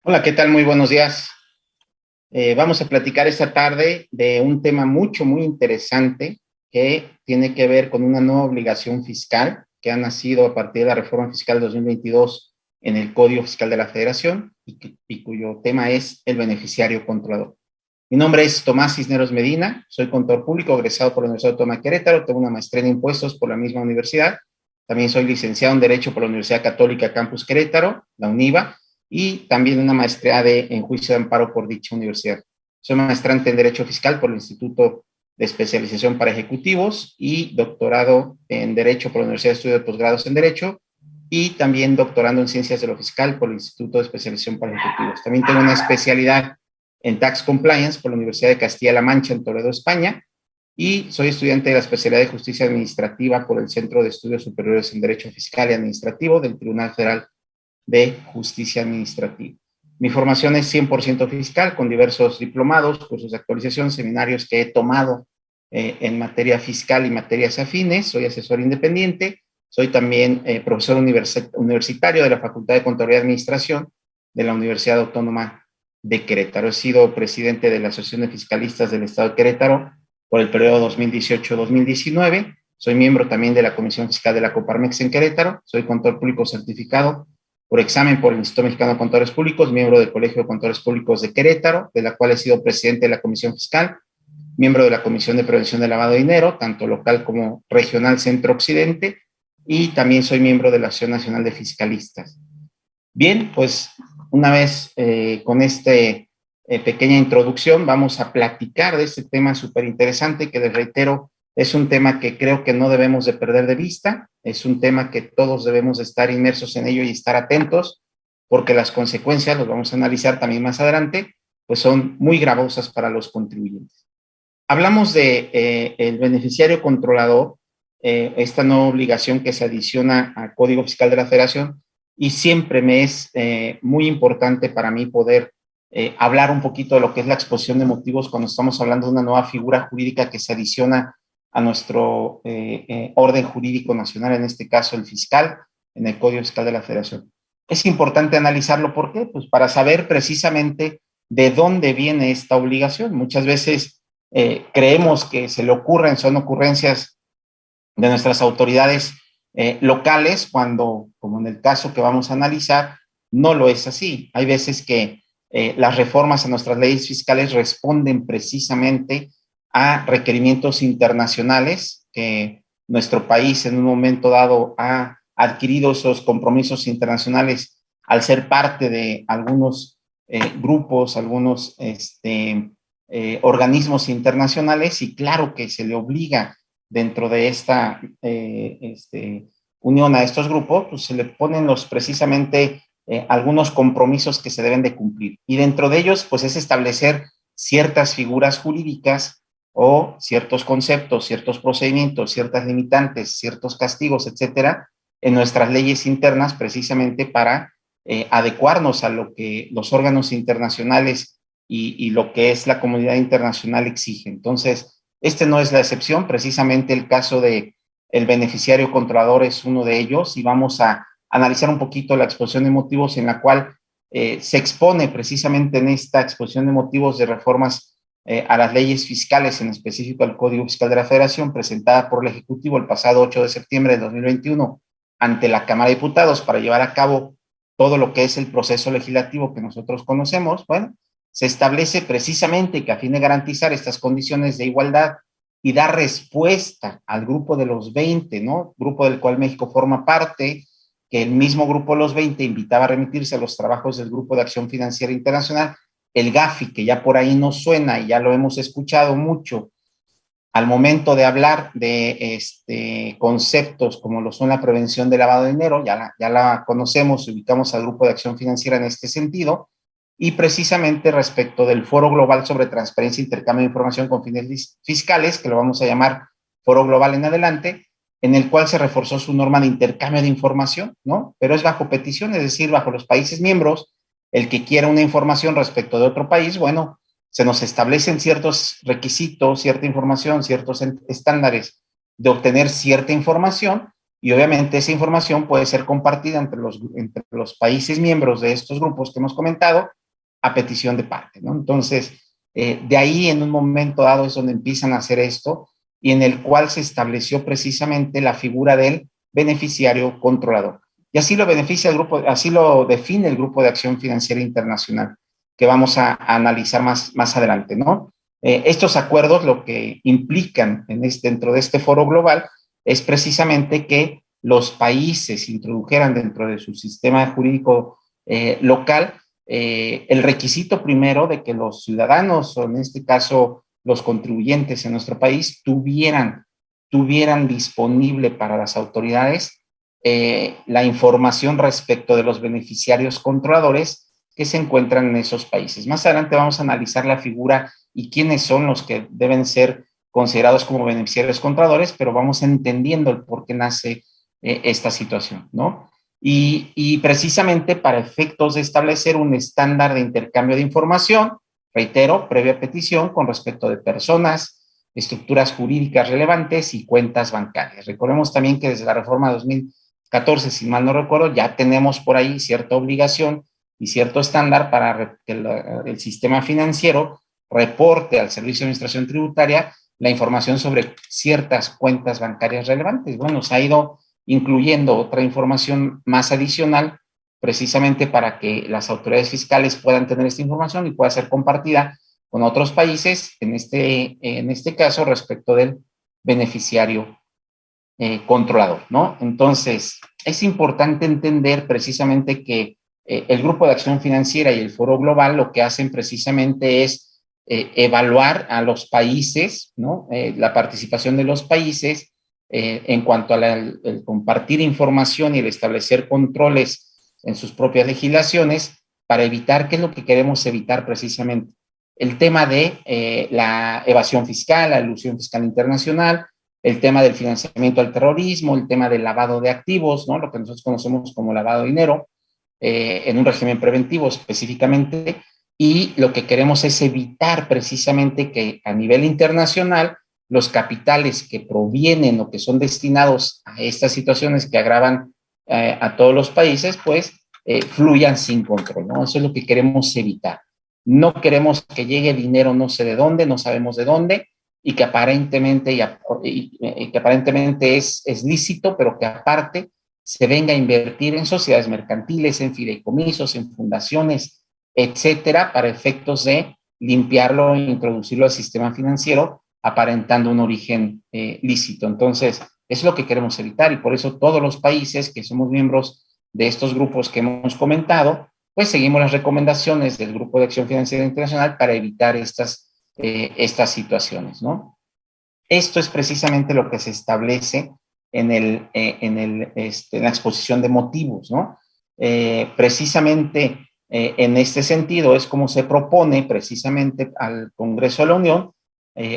Hola, ¿qué tal? Muy buenos días. Vamos a platicar esta tarde de un tema muy interesante que tiene que ver con una nueva obligación fiscal que ha nacido a partir de la reforma fiscal 2022 en el Código Fiscal de la Federación y cuyo tema es el beneficiario controlador. Mi nombre es Tomás Cisneros Medina, soy contador público egresado por la Universidad Autónoma de Querétaro, tengo una maestría en impuestos por la misma universidad, también soy licenciado en Derecho por la Universidad Católica Campus Querétaro, la UNIVA, y también una maestría en juicio de amparo por dicha universidad. Soy maestrante en Derecho Fiscal por el Instituto de Especialización para Ejecutivos y doctorado en Derecho por la Universidad de Estudios de Posgrados en Derecho y también doctorando en Ciencias de lo Fiscal por el Instituto de Especialización para Ejecutivos. También tengo una especialidad en Tax Compliance por la Universidad de Castilla-La Mancha en Toledo, España, y soy estudiante de la especialidad de Justicia Administrativa por el Centro de Estudios Superiores en Derecho Fiscal y Administrativo del Tribunal Federal de Justicia Administrativa. Mi formación es 100% fiscal, con diversos diplomados, cursos de actualización, seminarios que he tomado en materia fiscal y materias afines. Soy asesor independiente, soy también profesor universitario de la Facultad de Contaduría y Administración de la Universidad Autónoma de Querétaro. He sido presidente de la Asociación de Fiscalistas del Estado de Querétaro por el periodo 2018-2019. Soy miembro también de la Comisión Fiscal de la Coparmex en Querétaro. Soy contador público certificado por examen por el Instituto Mexicano de Contadores Públicos, miembro del Colegio de Contadores Públicos de Querétaro, de la cual he sido presidente de la Comisión Fiscal, miembro de la Comisión de Prevención del Lavado de Dinero, tanto local como regional Centro-Occidente, y también soy miembro de la Asociación Nacional de Fiscalistas. Bien, pues una vez con esta pequeña introducción, vamos a platicar de este tema súper interesante que les reitero, es un tema que creo que no debemos de perder de vista, es un tema que todos debemos de estar inmersos en ello y estar atentos, porque las consecuencias, los vamos a analizar también más adelante, pues son muy gravosas para los contribuyentes. Hablamos de el beneficiario controlador, esta nueva obligación que se adiciona al Código Fiscal de la Federación, y siempre me es muy importante para mí poder hablar un poquito de lo que es la exposición de motivos cuando estamos hablando de una nueva figura jurídica que se adiciona a nuestro orden jurídico nacional, en este caso el fiscal, en el Código Fiscal de la Federación. Es importante analizarlo, ¿por qué? Pues para saber precisamente de dónde viene esta obligación. Muchas veces creemos que se le ocurren, son ocurrencias de nuestras autoridades locales, cuando, como en el caso que vamos a analizar, no lo es así. Hay veces que las reformas a nuestras leyes fiscales responden precisamente a requerimientos internacionales que nuestro país en un momento dado ha adquirido esos compromisos internacionales al ser parte de algunos grupos, algunos organismos internacionales, y claro que se le obliga dentro de esta unión a estos grupos, pues se le ponen precisamente algunos compromisos que se deben de cumplir. Y dentro de ellos, pues es establecer ciertas figuras jurídicas o ciertos conceptos, ciertos procedimientos, ciertas limitantes, ciertos castigos, etcétera, en nuestras leyes internas, precisamente para adecuarnos a lo que los órganos internacionales y lo que es la comunidad internacional exige. Entonces, este no es la excepción, precisamente el caso de el beneficiario controlador es uno de ellos, y vamos a analizar un poquito la exposición de motivos en la cual se expone precisamente en esta exposición de motivos de reformas a las leyes fiscales, en específico al Código Fiscal de la Federación, presentada por el Ejecutivo el pasado 8 de septiembre de 2021 ante la Cámara de Diputados para llevar a cabo todo lo que es el proceso legislativo que nosotros conocemos. Bueno, se establece precisamente que a fin de garantizar estas condiciones de igualdad y dar respuesta al grupo de los 20, ¿no? Grupo del cual México forma parte, que el mismo grupo de los 20 invitaba a remitirse a los trabajos del Grupo de Acción Financiera Internacional, el GAFI, que ya por ahí nos suena y ya lo hemos escuchado mucho al momento de hablar de conceptos como lo son la prevención del lavado de dinero, ya la conocemos, ubicamos al Grupo de Acción Financiera en este sentido, y precisamente respecto del Foro Global sobre Transparencia e Intercambio de Información con fines fiscales, que lo vamos a llamar Foro Global en adelante, en el cual se reforzó su norma de intercambio de información, ¿no? Pero es bajo petición, es decir, bajo los países miembros, el que quiera una información respecto de otro país, bueno, se nos establecen ciertos requisitos, cierta información, ciertos estándares de obtener cierta información, y obviamente esa información puede ser compartida entre los países miembros de estos grupos que hemos comentado a petición de parte, ¿no? Entonces, de ahí en un momento dado es donde empiezan a hacer esto y en el cual se estableció precisamente la figura del beneficiario controlador. Y así lo beneficia el grupo, así lo define el Grupo de Acción Financiera Internacional, que vamos a analizar más adelante, ¿no? Estos acuerdos lo que implican dentro de este foro global es precisamente que los países introdujeran dentro de su sistema jurídico local el requisito primero de que los ciudadanos, o en este caso los contribuyentes en nuestro país, tuvieran disponible para las autoridades la información respecto de los beneficiarios controladores que se encuentran en esos países. Más adelante vamos a analizar la figura y quiénes son los que deben ser considerados como beneficiarios controladores, pero vamos entendiendo el por qué nace esta situación, ¿no? Y precisamente para efectos de establecer un estándar de intercambio de información, reitero, previa petición con respecto de personas, estructuras jurídicas relevantes y cuentas bancarias. Recordemos también que desde la reforma 2014, si mal no recuerdo, ya tenemos por ahí cierta obligación y cierto estándar para que el sistema financiero reporte al Servicio de Administración Tributaria la información sobre ciertas cuentas bancarias relevantes. Bueno, se ha ido incluyendo otra información más adicional precisamente para que las autoridades fiscales puedan tener esta información y pueda ser compartida con otros países, en este caso respecto del beneficiario controlador, ¿no? Entonces, es importante entender precisamente que el Grupo de Acción Financiera y el Foro Global lo que hacen precisamente es evaluar a los países, ¿no? La participación de los países en cuanto a el compartir información y el establecer controles en sus propias legislaciones para evitar, ¿qué es lo que queremos evitar precisamente? El tema de la evasión fiscal, la elusión fiscal internacional, el tema del financiamiento al terrorismo, el tema del lavado de activos, ¿no? Lo que nosotros conocemos como lavado de dinero, en un régimen preventivo específicamente, y lo que queremos es evitar precisamente que a nivel internacional los capitales que provienen o que son destinados a estas situaciones que agravan a todos los países, pues fluyan sin control, ¿no? Eso es lo que queremos evitar. No queremos que llegue dinero no sé de dónde, no sabemos de dónde, y que aparentemente, que aparentemente es lícito, pero que aparte se venga a invertir en sociedades mercantiles, en fideicomisos, en fundaciones, etcétera, para efectos de limpiarlo e introducirlo al sistema financiero, aparentando un origen lícito. Entonces, es lo que queremos evitar y por eso todos los países que somos miembros de estos grupos que hemos comentado, pues seguimos las recomendaciones del Grupo de Acción Financiera Internacional para evitar estas situaciones, ¿no? Esto es precisamente lo que se establece en la exposición de motivos, ¿no? Precisamente en este sentido es como se propone precisamente al Congreso de la Unión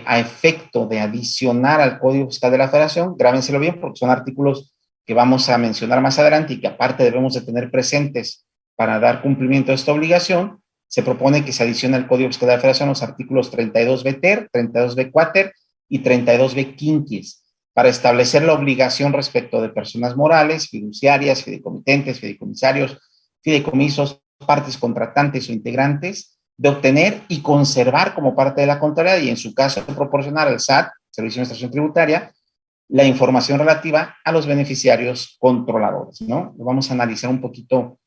a efecto de adicionar al Código Fiscal de la Federación, grábenselo bien porque son artículos que vamos a mencionar más adelante y que aparte debemos de tener presentes para dar cumplimiento a esta obligación. Se propone que se adicione al Código Fiscal de la Federación los artículos 32B ter, 32B quater y 32B quinquis para establecer la obligación respecto de personas morales, fiduciarias, fideicomitentes, fideicomisarios, fideicomisos, partes contratantes o integrantes, de obtener y conservar como parte de la contabilidad y en su caso proporcionar al SAT, Servicio de Administración Tributaria, la información relativa a los beneficiarios controladores, ¿no? Lo vamos a analizar un poquito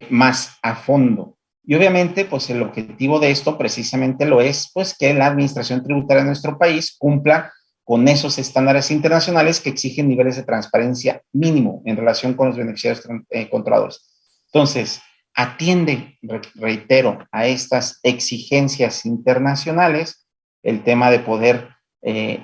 más a fondo. Y obviamente, pues el objetivo de esto precisamente lo es, pues que la administración tributaria de nuestro país cumpla con esos estándares internacionales que exigen niveles de transparencia mínimo en relación con los beneficiarios controladores. Entonces, atiende, reitero, a estas exigencias internacionales, el tema de poder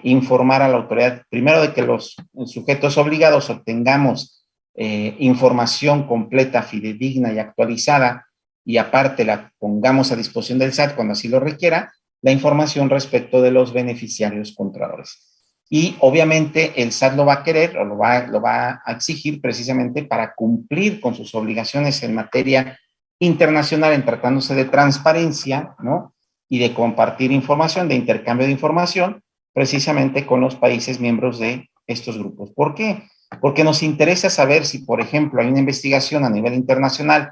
informar a la autoridad, primero de que los sujetos obligados obtengamos información completa, fidedigna y actualizada, y aparte la pongamos a disposición del SAT cuando así lo requiera, la información respecto de los beneficiarios controladores. Y obviamente el SAT lo va a querer o lo va a exigir precisamente para cumplir con sus obligaciones en materia internacional en tratándose de transparencia, ¿no? Y de compartir información, de intercambio de información, precisamente con los países miembros de estos grupos. ¿Por qué? porque nos interesa saber si, por ejemplo, hay una investigación a nivel internacional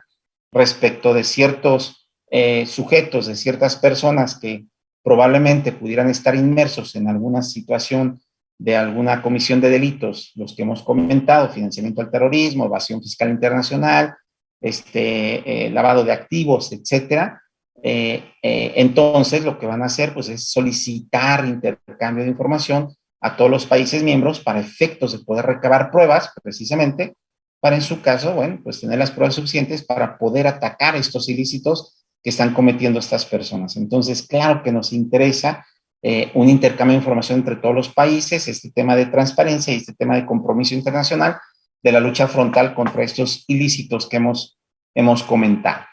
respecto de ciertos sujetos, de ciertas personas que probablemente pudieran estar inmersos en alguna situación de alguna comisión de delitos, los que hemos comentado, financiamiento al terrorismo, evasión fiscal internacional, lavado de activos, etcétera. Entonces, lo que van a hacer pues, es solicitar intercambio de información a todos los países miembros para efectos de poder recabar pruebas, precisamente, para en su caso, bueno, pues tener las pruebas suficientes para poder atacar estos ilícitos que están cometiendo estas personas. Entonces, claro que nos interesa un intercambio de información entre todos los países, este tema de transparencia y este tema de compromiso internacional de la lucha frontal contra estos ilícitos que hemos comentado.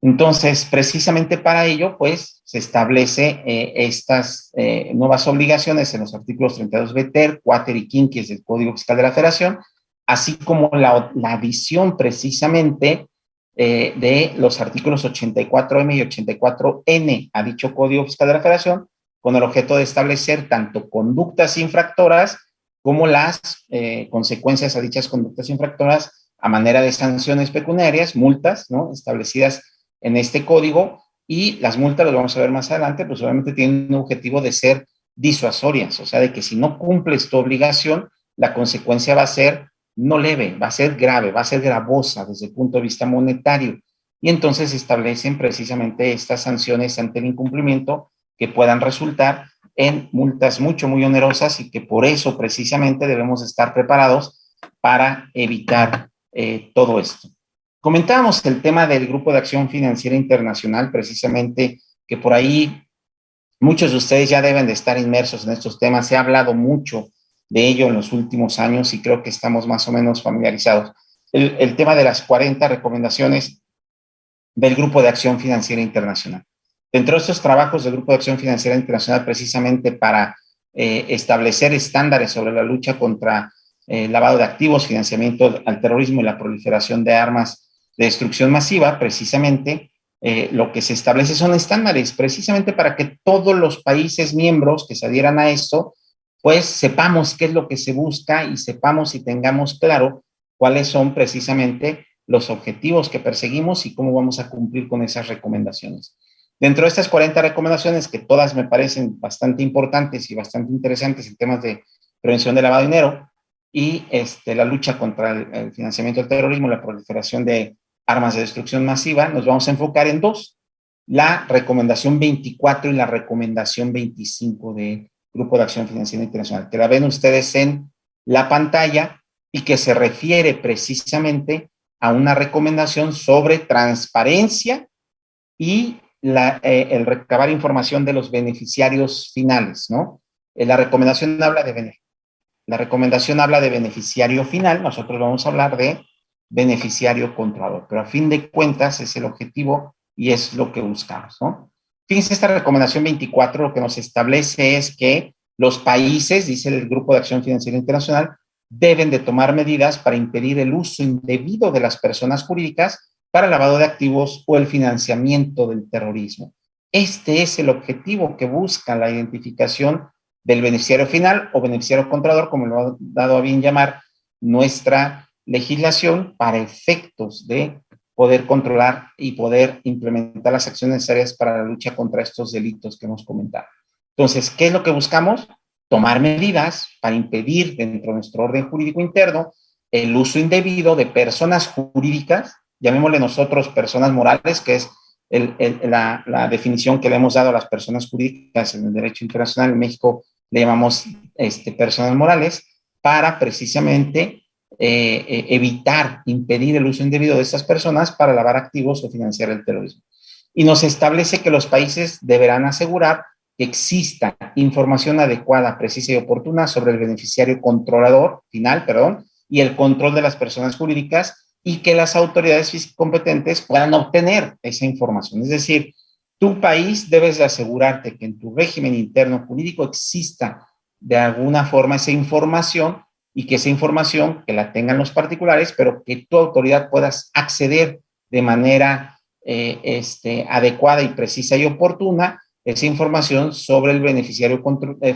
Entonces, precisamente para ello, pues, se establece estas nuevas obligaciones en los artículos 32b ter, quater y quinquies del Código Fiscal de la Federación, así como la adición precisamente de los artículos 84M y 84N a dicho Código Fiscal de la Federación, con el objeto de establecer tanto conductas infractoras como las consecuencias a dichas conductas infractoras a manera de sanciones pecuniarias, multas, ¿no?, establecidas en este código, y las multas, lo vamos a ver más adelante, pues obviamente tienen un objetivo de ser disuasorias, o sea, de que si no cumples tu obligación, la consecuencia va a ser no leve, va a ser grave, va a ser gravosa desde el punto de vista monetario, y entonces se establecen precisamente estas sanciones ante el incumplimiento que puedan resultar en multas muy onerosas, y que por eso precisamente debemos estar preparados para evitar todo esto. Comentábamos el tema del Grupo de Acción Financiera Internacional, precisamente, que por ahí muchos de ustedes ya deben de estar inmersos en estos temas. Se ha hablado mucho de ello en los últimos años y creo que estamos más o menos familiarizados. El tema de las 40 recomendaciones del Grupo de Acción Financiera Internacional. Dentro de estos trabajos del Grupo de Acción Financiera Internacional, precisamente para establecer estándares sobre la lucha contra lavado de activos, financiamiento al terrorismo y la proliferación de armas de destrucción masiva, precisamente lo que se establece son estándares, precisamente para que todos los países miembros que se adhieran a esto, pues sepamos qué es lo que se busca y sepamos y tengamos claro cuáles son precisamente los objetivos que perseguimos y cómo vamos a cumplir con esas recomendaciones. Dentro de estas 40 recomendaciones, que todas me parecen bastante importantes y bastante interesantes en temas de prevención de lavado de dinero y la lucha contra el financiamiento del terrorismo, la proliferación de armas de destrucción masiva, nos vamos a enfocar en dos: la recomendación 24 y la recomendación 25 del Grupo de Acción Financiera Internacional, que la ven ustedes en la pantalla y que se refiere precisamente a una recomendación sobre transparencia y el recabar información de los beneficiarios finales, ¿no? La recomendación habla de beneficiario final, nosotros vamos a hablar de beneficiario controlador, pero a fin de cuentas es el objetivo y es lo que buscamos, ¿no? Fíjense, esta recomendación 24 lo que nos establece es que los países, dice el Grupo de Acción Financiera Internacional, deben de tomar medidas para impedir el uso indebido de las personas jurídicas para el lavado de activos o el financiamiento del terrorismo. Este es el objetivo que busca la identificación del beneficiario final o beneficiario controlador, como lo ha dado a bien llamar nuestra legislación, para efectos de poder controlar y poder implementar las acciones necesarias para la lucha contra estos delitos que hemos comentado. Entonces, ¿qué es lo que buscamos? Tomar medidas para impedir dentro de nuestro orden jurídico interno el uso indebido de personas jurídicas, llamémosle nosotros personas morales, que es la definición que le hemos dado a las personas jurídicas en el derecho internacional. En México le llamamos personas morales, para precisamente evitar, impedir el uso indebido de estas personas para lavar activos o financiar el terrorismo. Y nos establece que los países deberán asegurar que exista información adecuada, precisa y oportuna sobre el beneficiario controlador final, y el control de las personas jurídicas, y que las autoridades competentes puedan obtener esa información. Es decir, tu país debes de asegurarte que en tu régimen interno jurídico exista de alguna forma esa información, y que esa información que la tengan los particulares, pero que tu autoridad puedas acceder de manera adecuada y precisa y oportuna, esa información sobre el beneficiario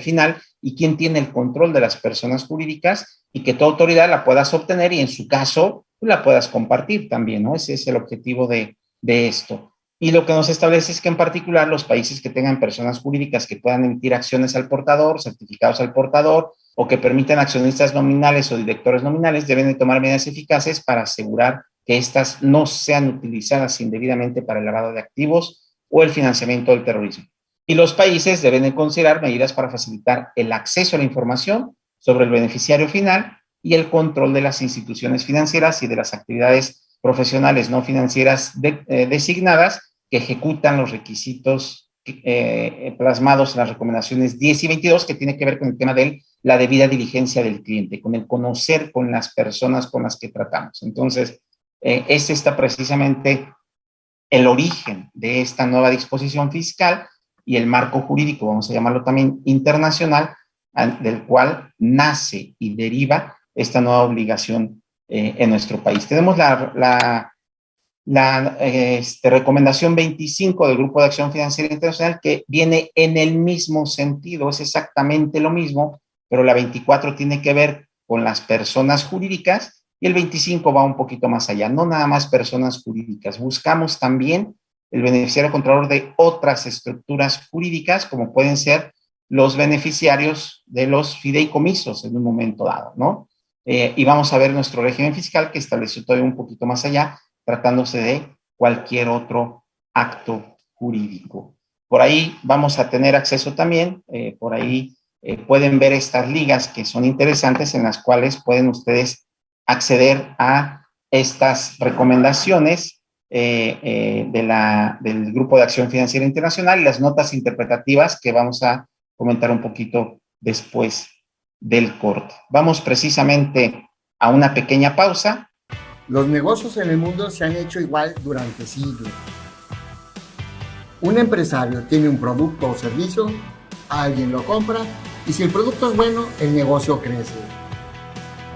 final y quién tiene el control de las personas jurídicas, y que tu autoridad la puedas obtener y en su caso la puedas compartir también, ¿no? Ese es el objetivo de esto. Y lo que nos establece es que en particular los países que tengan personas jurídicas que puedan emitir acciones al portador, certificados al portador, o que permitan accionistas nominales o directores nominales, deben de tomar medidas eficaces para asegurar que éstas no sean utilizadas indebidamente para el lavado de activos o el financiamiento del terrorismo. Y los países deben de considerar medidas para facilitar el acceso a la información sobre el beneficiario final y el control de las instituciones financieras y de las actividades profesionales no financieras designadas que ejecutan los requisitos plasmados en las recomendaciones 10 y 22, que tiene que ver con el tema de la debida diligencia del cliente, con el conocer con las personas con las que tratamos. Entonces, ese está precisamente el origen de esta nueva disposición fiscal y el marco jurídico, vamos a llamarlo también internacional, del cual nace y deriva esta nueva obligación en nuestro país. Tenemos la recomendación 25 del Grupo de Acción Financiera Internacional, que viene en el mismo sentido, es exactamente lo mismo, pero la 24 tiene que ver con las personas jurídicas y el 25 va un poquito más allá, no nada más personas jurídicas, buscamos también el beneficiario controlador de otras estructuras jurídicas, como pueden ser los beneficiarios de los fideicomisos en un momento dado, ¿no? Y vamos a ver nuestro régimen fiscal, que estableció todavía un poquito más allá, tratándose de cualquier otro acto jurídico. Por ahí vamos a tener acceso también, por ahí pueden ver estas ligas que son interesantes, en las cuales pueden ustedes acceder a estas recomendaciones del Grupo de Acción Financiera Internacional y las notas interpretativas que vamos a comentar un poquito después del corte. Vamos precisamente a una pequeña pausa. Los negocios en el mundo se han hecho igual durante siglos. Un empresario tiene un producto o servicio, alguien lo compra y si el producto es bueno, el negocio crece.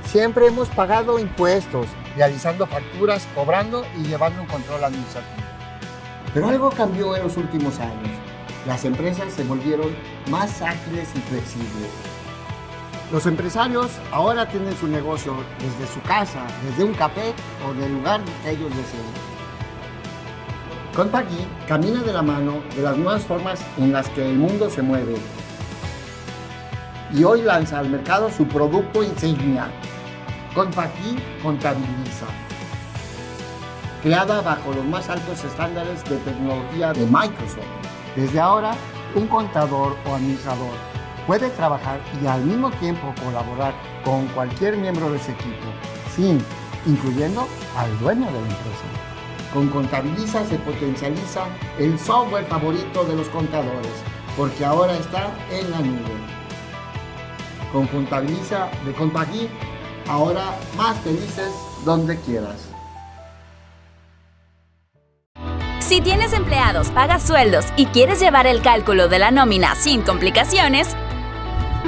Siempre hemos pagado impuestos, realizando facturas, cobrando y llevando un control administrativo. Pero algo cambió en los últimos años. Las empresas se volvieron más ágiles y flexibles. Los empresarios ahora tienen su negocio desde su casa, desde un café o del lugar que ellos deseen. Compagnie camina de la mano de las nuevas formas en las que el mundo se mueve. Y hoy lanza al mercado su producto insignia, Compagnie Contabiliza. Creada bajo los más altos estándares de tecnología de Microsoft. Desde ahora, un contador o administrador puede trabajar y al mismo tiempo colaborar con cualquier miembro de ese equipo, incluyendo al dueño de la empresa. Con Contabiliza se potencializa el software favorito de los contadores, porque ahora está en la nube. Con Contabiliza de Compagnie, ahora más felices donde quieras. Si tienes empleados, pagas sueldos y quieres llevar el cálculo de la nómina sin complicaciones,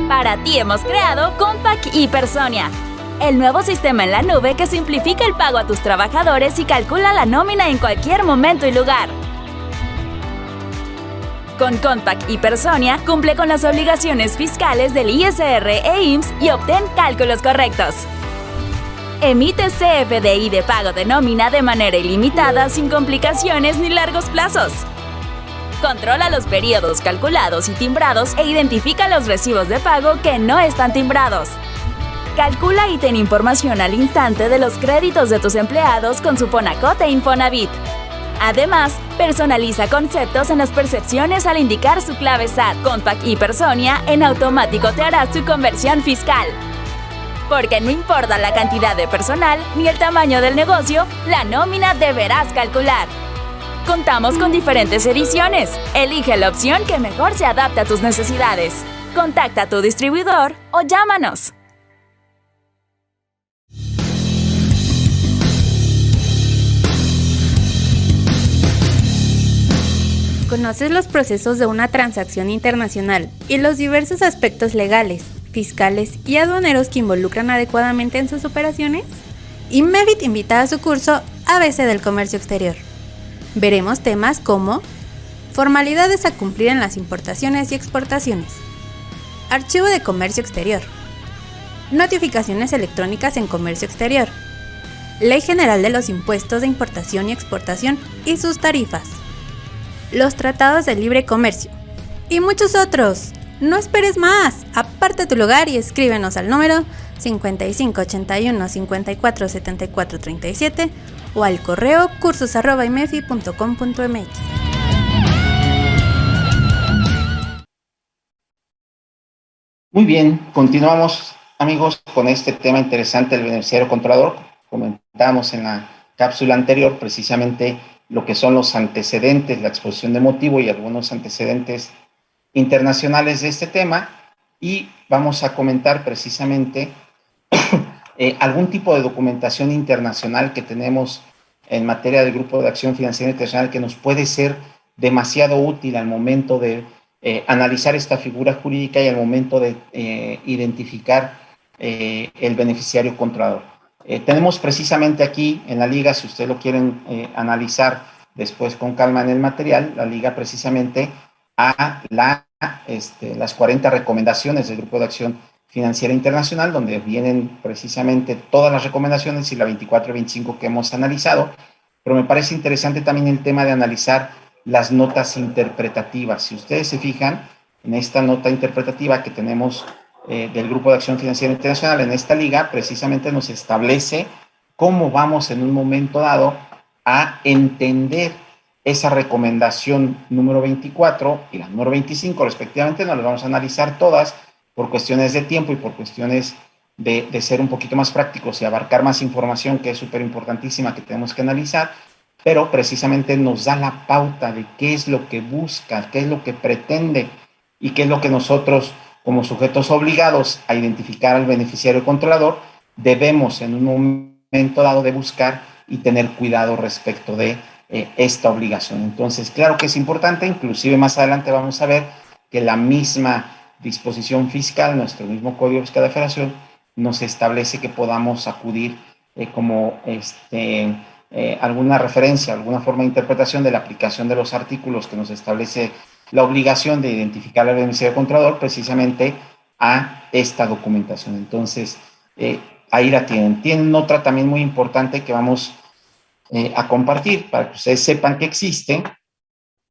para ti hemos creado Compact y Personia, el nuevo sistema en la nube que simplifica el pago a tus trabajadores y calcula la nómina en cualquier momento y lugar. Con Compact y Personia, cumple con las obligaciones fiscales del ISR e IMSS y obtén cálculos correctos. Emite CFDI de pago de nómina de manera ilimitada, sin complicaciones ni largos plazos. Controla los periodos calculados y timbrados e identifica los recibos de pago que no están timbrados. Calcula y ten información al instante de los créditos de tus empleados con su Fonacot e Infonavit. Además, personaliza conceptos en las percepciones al indicar su clave SAT. Compact y Personia en automático te hará su conversión fiscal. Porque no importa la cantidad de personal ni el tamaño del negocio, la nómina deberás calcular. Contamos con diferentes ediciones. Elige la opción que mejor se adapte a tus necesidades. Contacta a tu distribuidor o llámanos. ¿Conoces los procesos de una transacción internacional y los diversos aspectos legales, fiscales y aduaneros que involucran adecuadamente en sus operaciones? Inmevit invita a su curso ABC del Comercio Exterior. Veremos temas como Formalidades a cumplir en las importaciones y exportaciones. Archivo de comercio exterior. Notificaciones electrónicas en comercio exterior. Ley General de los Impuestos de Importación y Exportación y sus tarifas. Los tratados de libre comercio. Y muchos otros. No esperes más. Aparta tu lugar y escríbenos al número 5581 54 74 37 o al correo cursos@imefi.com.mx. Muy bien, continuamos, amigos, con este tema interesante del beneficiario controlador. Comentamos en la cápsula anterior precisamente lo que son los antecedentes, la exposición de motivo y algunos antecedentes internacionales de este tema, y vamos a comentar precisamente algún tipo de documentación internacional que tenemos en materia del Grupo de Acción Financiera Internacional que nos puede ser demasiado útil al momento de analizar esta figura jurídica y al momento de identificar el beneficiario controlador. Tenemos precisamente aquí en la liga, si ustedes lo quieren analizar después con calma en el material, la liga precisamente a las 40 recomendaciones del Grupo de Acción Financiera Internacional, donde vienen precisamente todas las recomendaciones y la 24 y 25 que hemos analizado, pero me parece interesante también el tema de analizar las notas interpretativas. Si ustedes se fijan en esta nota interpretativa que tenemos del Grupo de Acción Financiera Internacional en esta liga, precisamente nos establece cómo vamos en un momento dado a entender esa recomendación número 24 y la número 25 respectivamente. No las vamos a analizar todas por cuestiones de tiempo y por cuestiones de ser un poquito más prácticos y abarcar más información, que es súper importantísima, que tenemos que analizar, pero precisamente nos da la pauta de qué es lo que busca, qué es lo que pretende y qué es lo que nosotros, como sujetos obligados a identificar al beneficiario controlador, debemos en un momento dado de buscar y tener cuidado respecto de esta obligación. Entonces, claro que es importante, inclusive más adelante vamos a ver que la misma disposición fiscal, nuestro mismo Código Fiscal de la Federación, nos establece que podamos acudir como alguna referencia, alguna forma de interpretación de la aplicación de los artículos que nos establece la obligación de identificar al beneficiario controlador precisamente a esta documentación. Entonces, ahí la tienen. Tienen otra también muy importante que vamos a compartir para que ustedes sepan que existe.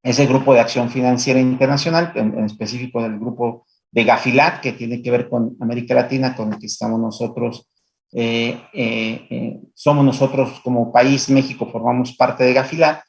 Es el Grupo de Acción Financiera Internacional, en específico del grupo de Gafilat, que tiene que ver con América Latina, con el que estamos nosotros. Somos nosotros como país, México, formamos parte de Gafilat.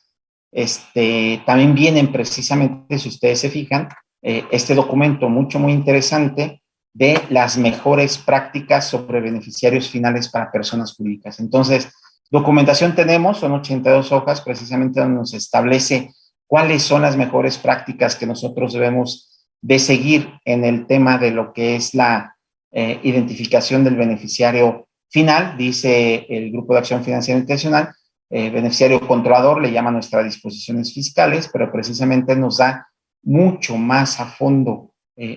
También vienen precisamente, si ustedes se fijan, este documento muy interesante de las mejores prácticas sobre beneficiarios finales para personas jurídicas. Entonces, documentación tenemos, son 82 hojas, precisamente donde nos establece cuáles son las mejores prácticas que nosotros debemos de seguir en el tema de lo que es la identificación del beneficiario final. Dice el Grupo de Acción Financiera Internacional, beneficiario controlador, le llama nuestras disposiciones fiscales, pero precisamente nos da mucho más a fondo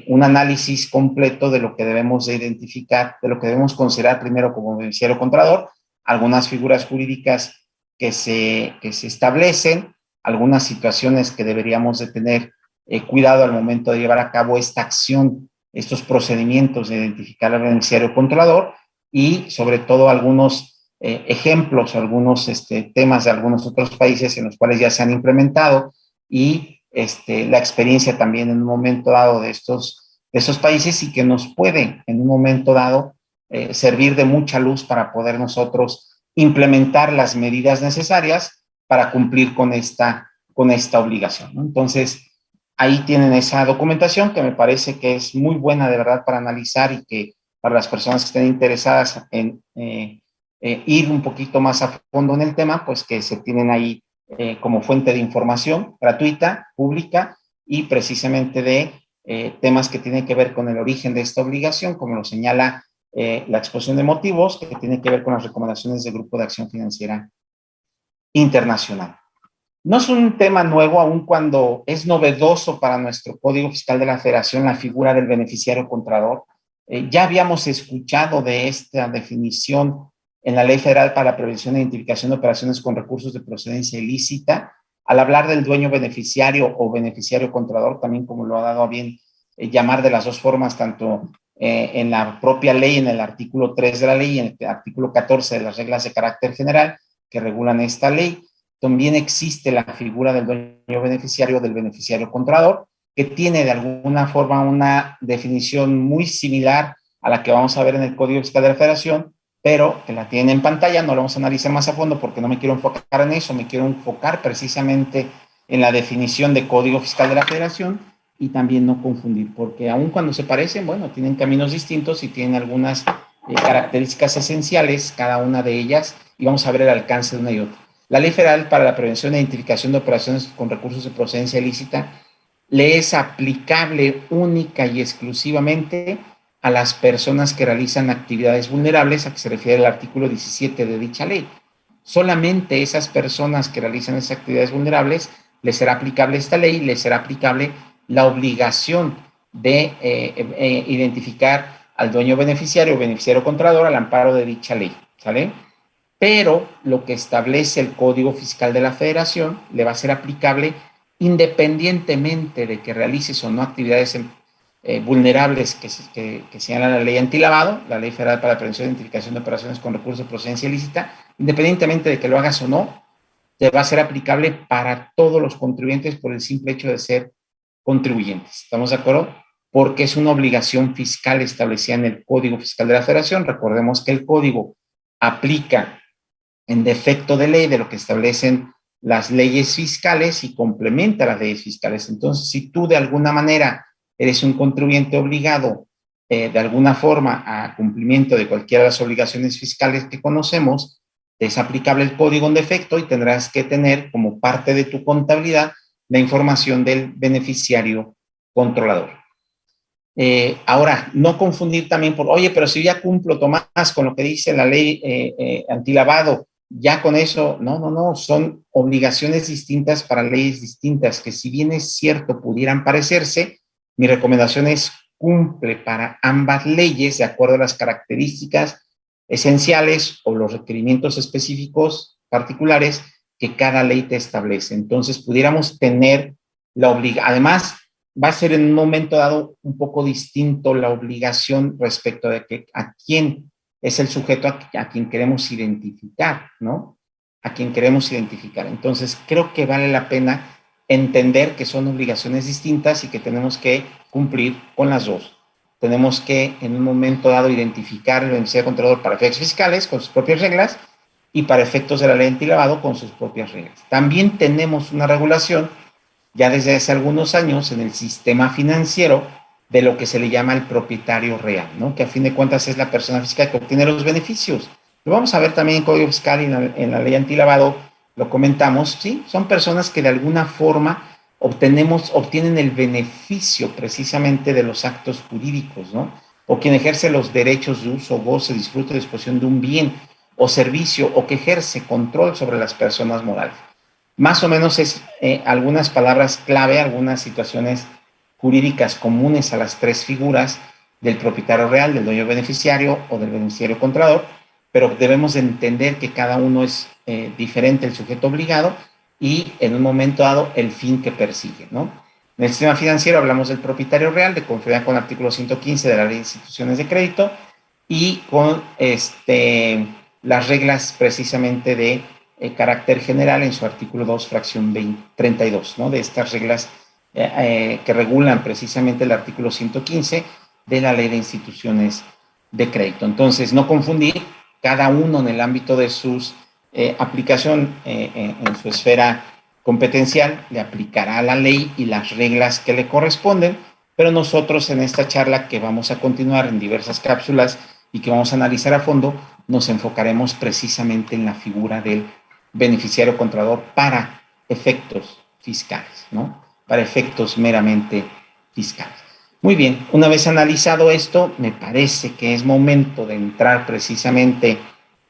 un análisis completo de lo que debemos de identificar, de lo que debemos considerar primero como beneficiario controlador, algunas figuras jurídicas que se establecen, algunas situaciones que deberíamos de tener cuidado al momento de llevar a cabo esta acción, estos procedimientos de identificar al beneficiario controlador, y sobre todo algunos ejemplos, algunos temas de algunos otros países en los cuales ya se han implementado, y la experiencia también en un momento dado de esos países, y que nos puede en un momento dado servir de mucha luz para poder nosotros implementar las medidas necesarias para cumplir con esta obligación, ¿no? Entonces, ahí tienen esa documentación que me parece que es muy buena de verdad para analizar, y que para las personas que estén interesadas en ir un poquito más a fondo en el tema, pues que se tienen ahí como fuente de información gratuita, pública, y precisamente de temas que tienen que ver con el origen de esta obligación, como lo señala la exposición de motivos, que tiene que ver con las recomendaciones del Grupo de Acción Financiera Internacional. No es un tema nuevo, aun cuando es novedoso para nuestro Código Fiscal de la Federación la figura del beneficiario controlador. Ya habíamos escuchado de esta definición en la Ley Federal para la Prevención e Identificación de Operaciones con Recursos de Procedencia Ilícita al hablar del dueño beneficiario o beneficiario controlador, también como lo ha dado a bien llamar de las dos formas, tanto en la propia ley, en el artículo 3 de la ley y en el artículo 14 de las reglas de carácter general que regulan esta ley, también existe la figura del dueño beneficiario o del beneficiario controlador, que tiene de alguna forma una definición muy similar a la que vamos a ver en el Código Fiscal de la Federación, pero que la tienen en pantalla, no lo vamos a analizar más a fondo porque no me quiero enfocar en eso, me quiero enfocar precisamente en la definición de Código Fiscal de la Federación y también no confundir, porque aun cuando se parecen, bueno, tienen caminos distintos y tienen algunas características esenciales, cada una de ellas, y vamos a ver el alcance de una y otra. La Ley Federal para la Prevención e Identificación de Operaciones con Recursos de Procedencia Ilícita le es aplicable única y exclusivamente a las personas que realizan actividades vulnerables, a que se refiere el artículo 17 de dicha ley. Solamente esas personas que realizan esas actividades vulnerables les será aplicable esta ley, les será aplicable la obligación de identificar al dueño beneficiario o beneficiario controlador al amparo de dicha ley, ¿sale? Pero lo que establece el Código Fiscal de la Federación le va a ser aplicable independientemente de que realices o no actividades vulnerables que señala la ley antilavado, la Ley Federal para la Prevención e Identificación de Operaciones con Recursos de Procedencia Ilícita, independientemente de que lo hagas o no, te va a ser aplicable para todos los contribuyentes por el simple hecho de ser contribuyentes. ¿Estamos de acuerdo? Porque es una obligación fiscal establecida en el Código Fiscal de la Federación. Recordemos que el Código aplica en defecto de ley de lo que establecen las leyes fiscales y complementa las leyes fiscales. Entonces, si tú de alguna manera eres un contribuyente obligado de alguna forma a cumplimiento de cualquiera de las obligaciones fiscales que conocemos, es aplicable el código en defecto y tendrás que tener como parte de tu contabilidad la información del beneficiario controlador. Ahora, no confundir también por, oye, pero si ya cumplo, Tomás, con lo que dice la ley antilavado, ya con eso, no, son obligaciones distintas para leyes distintas, que si bien es cierto pudieran parecerse, mi recomendación es cumple para ambas leyes de acuerdo a las características esenciales o los requerimientos específicos particulares que cada ley te establece. Entonces, pudiéramos tener la obligación, además, va a ser en un momento dado un poco distinto la obligación respecto de que a quién es el sujeto a quien queremos identificar, ¿no? A quien queremos identificar. Entonces, creo que vale la pena entender que son obligaciones distintas y que tenemos que cumplir con las dos. Tenemos que, en un momento dado, identificar el beneficiario controlador para efectos fiscales con sus propias reglas y para efectos de la ley antilavado con sus propias reglas. También tenemos una regulación ya desde hace algunos años en el sistema financiero de lo que se le llama el propietario real, ¿no? Que a fin de cuentas es la persona física que obtiene los beneficios. Lo vamos a ver también en Código Fiscal y en la ley antilavado, lo comentamos, ¿sí? Son personas que de alguna forma obtienen el beneficio precisamente de los actos jurídicos, ¿no? O quien ejerce los derechos de uso, goce, disfrute, disposición de un bien o servicio, o que ejerce control sobre las personas morales. Más o menos es algunas palabras clave, algunas situaciones jurídicas comunes a las tres figuras del propietario real, del dueño beneficiario o del beneficiario controlador, pero debemos de entender que cada uno es diferente el sujeto obligado y en un momento dado el fin que persigue, ¿no? En el sistema financiero hablamos del propietario real, de conformidad con el artículo 115 de la Ley de Instituciones de Crédito y con las reglas precisamente de carácter general en su artículo 2, fracción 32, ¿no? De estas reglas que regulan precisamente el artículo 115 de la Ley de Instituciones de Crédito. Entonces, no confundir, cada uno en el ámbito de sus aplicación en su esfera competencial le aplicará la ley y las reglas que le corresponden, pero nosotros en esta charla que vamos a continuar en diversas cápsulas y que vamos a analizar a fondo, nos enfocaremos precisamente en la figura del beneficiario controlador para efectos fiscales, ¿no? Para efectos meramente fiscales. Muy bien, una vez analizado esto, me parece que es momento de entrar precisamente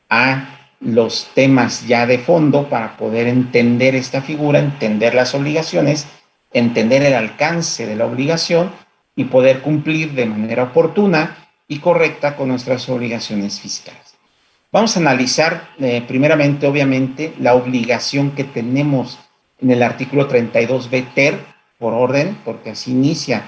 a los temas ya de fondo para poder entender esta figura, entender las obligaciones, entender el alcance de la obligación y poder cumplir de manera oportuna y correcta con nuestras obligaciones fiscales. Vamos a analizar primeramente, obviamente, la obligación que tenemos en el artículo 32b ter, por orden, porque así inicia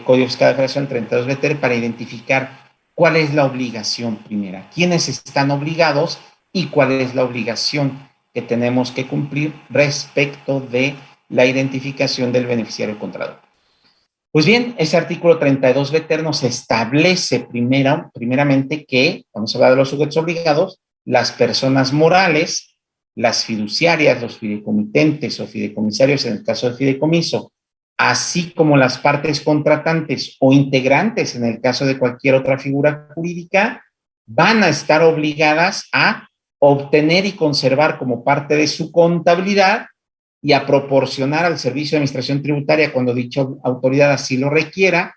Código Fiscal de la Federación 32b ter, para identificar cuál es la obligación primera, quiénes están obligados y cuál es la obligación que tenemos que cumplir respecto de la identificación del beneficiario contrador. Pues bien, ese artículo 32b ter nos establece primeramente que, vamos a hablar de los sujetos obligados, las personas morales, las fiduciarias, los fideicomitentes o fideicomisarios en el caso del fideicomiso, así como las partes contratantes o integrantes en el caso de cualquier otra figura jurídica, van a estar obligadas a obtener y conservar como parte de su contabilidad y a proporcionar al Servicio de Administración Tributaria, cuando dicha autoridad así lo requiera,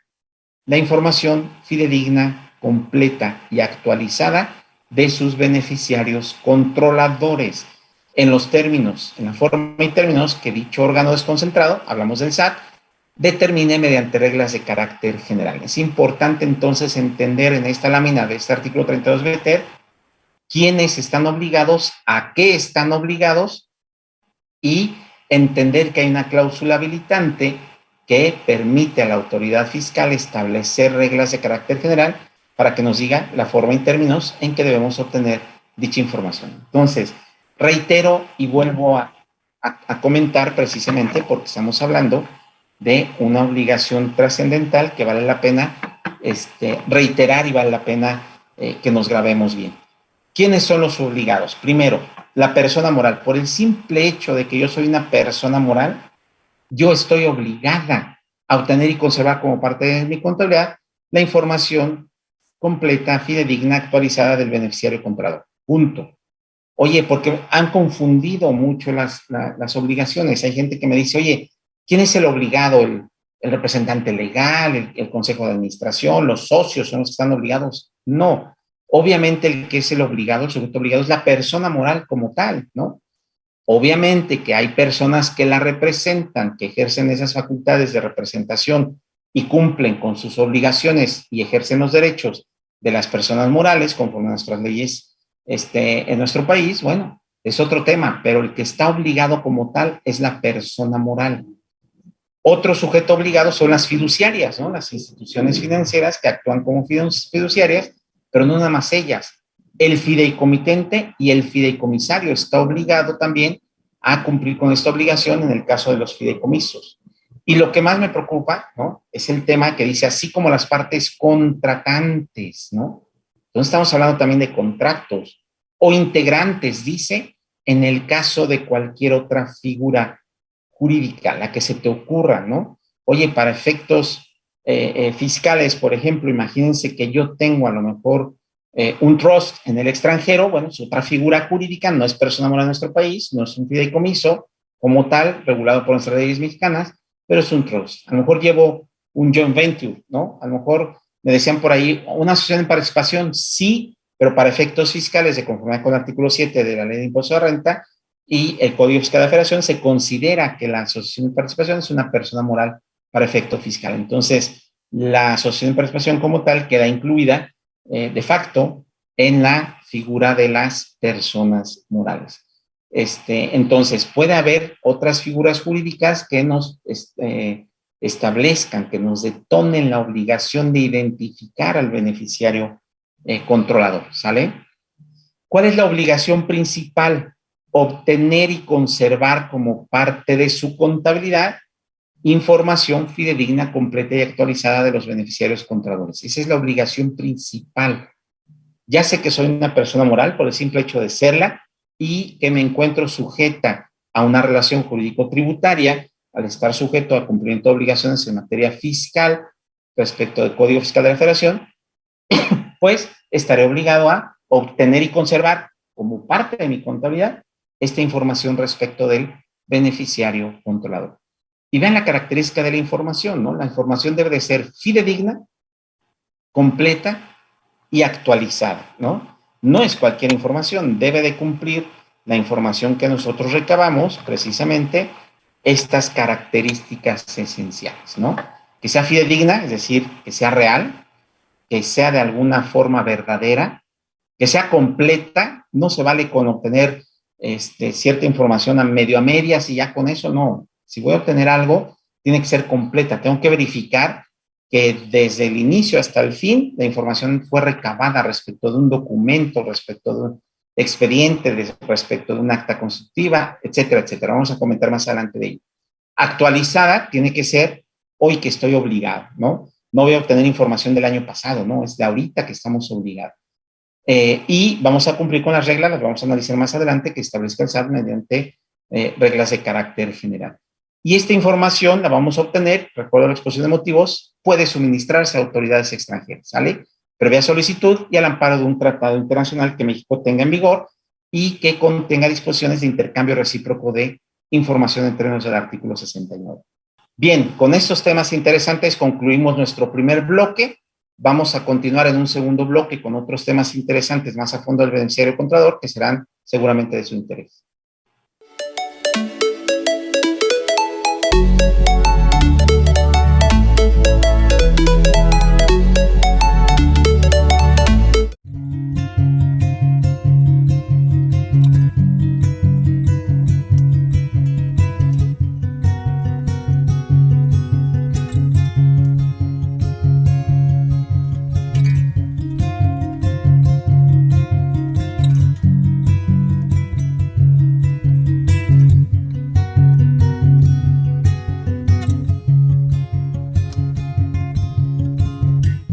la información fidedigna, completa y actualizada de sus beneficiarios controladores, en los términos, en la forma y términos que dicho órgano desconcentrado, hablamos del SAT, determine mediante reglas de carácter general. Es importante entonces entender en esta lámina de este artículo 32b ter quiénes están obligados, a qué están obligados y entender que hay una cláusula habilitante que permite a la autoridad fiscal establecer reglas de carácter general para que nos diga la forma y términos en que debemos obtener dicha información. Entonces, reitero y vuelvo a comentar precisamente porque estamos hablando de una obligación trascendental que vale la pena reiterar y vale la pena que nos grabemos bien. ¿Quiénes son los obligados? Primero, la persona moral. Por el simple hecho de que yo soy una persona moral, yo estoy obligada a obtener y conservar como parte de mi contabilidad la información completa, fidedigna, actualizada del beneficiario comprador. Punto. Oye, porque han confundido mucho las obligaciones. Hay gente que me dice, oye, ¿quién es el obligado? ¿El representante legal, el consejo de administración, los socios son los que están obligados? No. Obviamente el que es el obligado, el sujeto obligado, es la persona moral como tal, ¿no? Obviamente que hay personas que la representan, que ejercen esas facultades de representación y cumplen con sus obligaciones y ejercen los derechos de las personas morales conforme a nuestras leyes en nuestro país. Bueno, es otro tema, pero el que está obligado como tal es la persona moral. Otro sujeto obligado son las fiduciarias, ¿no? Las instituciones financieras que actúan como fiduciarias, pero no nada más ellas. El fideicomitente y el fideicomisario está obligado también a cumplir con esta obligación en el caso de los fideicomisos. Y lo que más me preocupa, ¿no?, es el tema que dice así como las partes contratantes, ¿no? Entonces estamos hablando también de contratos o integrantes, dice, en el caso de cualquier otra figura jurídica, la que se te ocurra, ¿no? Oye, para efectos fiscales, por ejemplo, imagínense que yo tengo a lo mejor un trust en el extranjero. Bueno, es otra figura jurídica, no es persona moral en nuestro país, no es un fideicomiso como tal, regulado por nuestras leyes mexicanas, pero es un trust. A lo mejor llevo un joint venture, ¿no? A lo mejor me decían por ahí, una asociación de participación, sí, pero para efectos fiscales, de conformidad con el artículo 7 de la Ley de Impuesto de Renta y el Código Fiscal de la Federación, se considera que la asociación de participación es una persona moral para efecto fiscal. Entonces, la asociación de participación como tal queda incluida de facto en la figura de las personas morales. Entonces, puede haber otras figuras jurídicas que nos establezcan, que nos detonen la obligación de identificar al beneficiario controlador, ¿sale? ¿Cuál es la obligación principal? Obtener y conservar como parte de su contabilidad información fidedigna, completa y actualizada de los beneficiarios contradores. Esa es la obligación principal. Ya sé que soy una persona moral por el simple hecho de serla y que me encuentro sujeta a una relación jurídico-tributaria al estar sujeto a cumplimiento de obligaciones en materia fiscal respecto del Código Fiscal de la Federación, pues estaré obligado a obtener y conservar como parte de mi contabilidad esta información respecto del beneficiario controlador. Y vean la característica de la información, ¿no? La información debe de ser fidedigna, completa y actualizada, ¿no? No es cualquier información, debe de cumplir la información que nosotros recabamos, precisamente, estas características esenciales, ¿no? Que sea fidedigna, es decir, que sea real, que sea de alguna forma verdadera, que sea completa. No se vale con obtener cierta información a medias y ya con eso no. Si voy a obtener algo, tiene que ser completa. Tengo que verificar que desde el inicio hasta el fin la información fue recabada respecto de un documento, respecto de un expediente, respecto de un acta constitutiva, etcétera, etcétera. Vamos a comentar más adelante de ello. Actualizada tiene que ser hoy que estoy obligado, ¿no? No voy a obtener información del año pasado, ¿no? Es de ahorita que estamos obligados. Y vamos a cumplir con las reglas, las vamos a analizar más adelante, que establezca el SAT mediante reglas de carácter general. Y esta información la vamos a obtener, recuerdo la exposición de motivos, puede suministrarse a autoridades extranjeras, ¿sale? Previa solicitud y al amparo de un tratado internacional que México tenga en vigor y que contenga disposiciones de intercambio recíproco de información en términos del artículo 69. Bien, con estos temas interesantes concluimos nuestro primer bloque. Vamos a continuar en un segundo bloque con otros temas interesantes más a fondo del beneficiario contador que serán seguramente de su interés.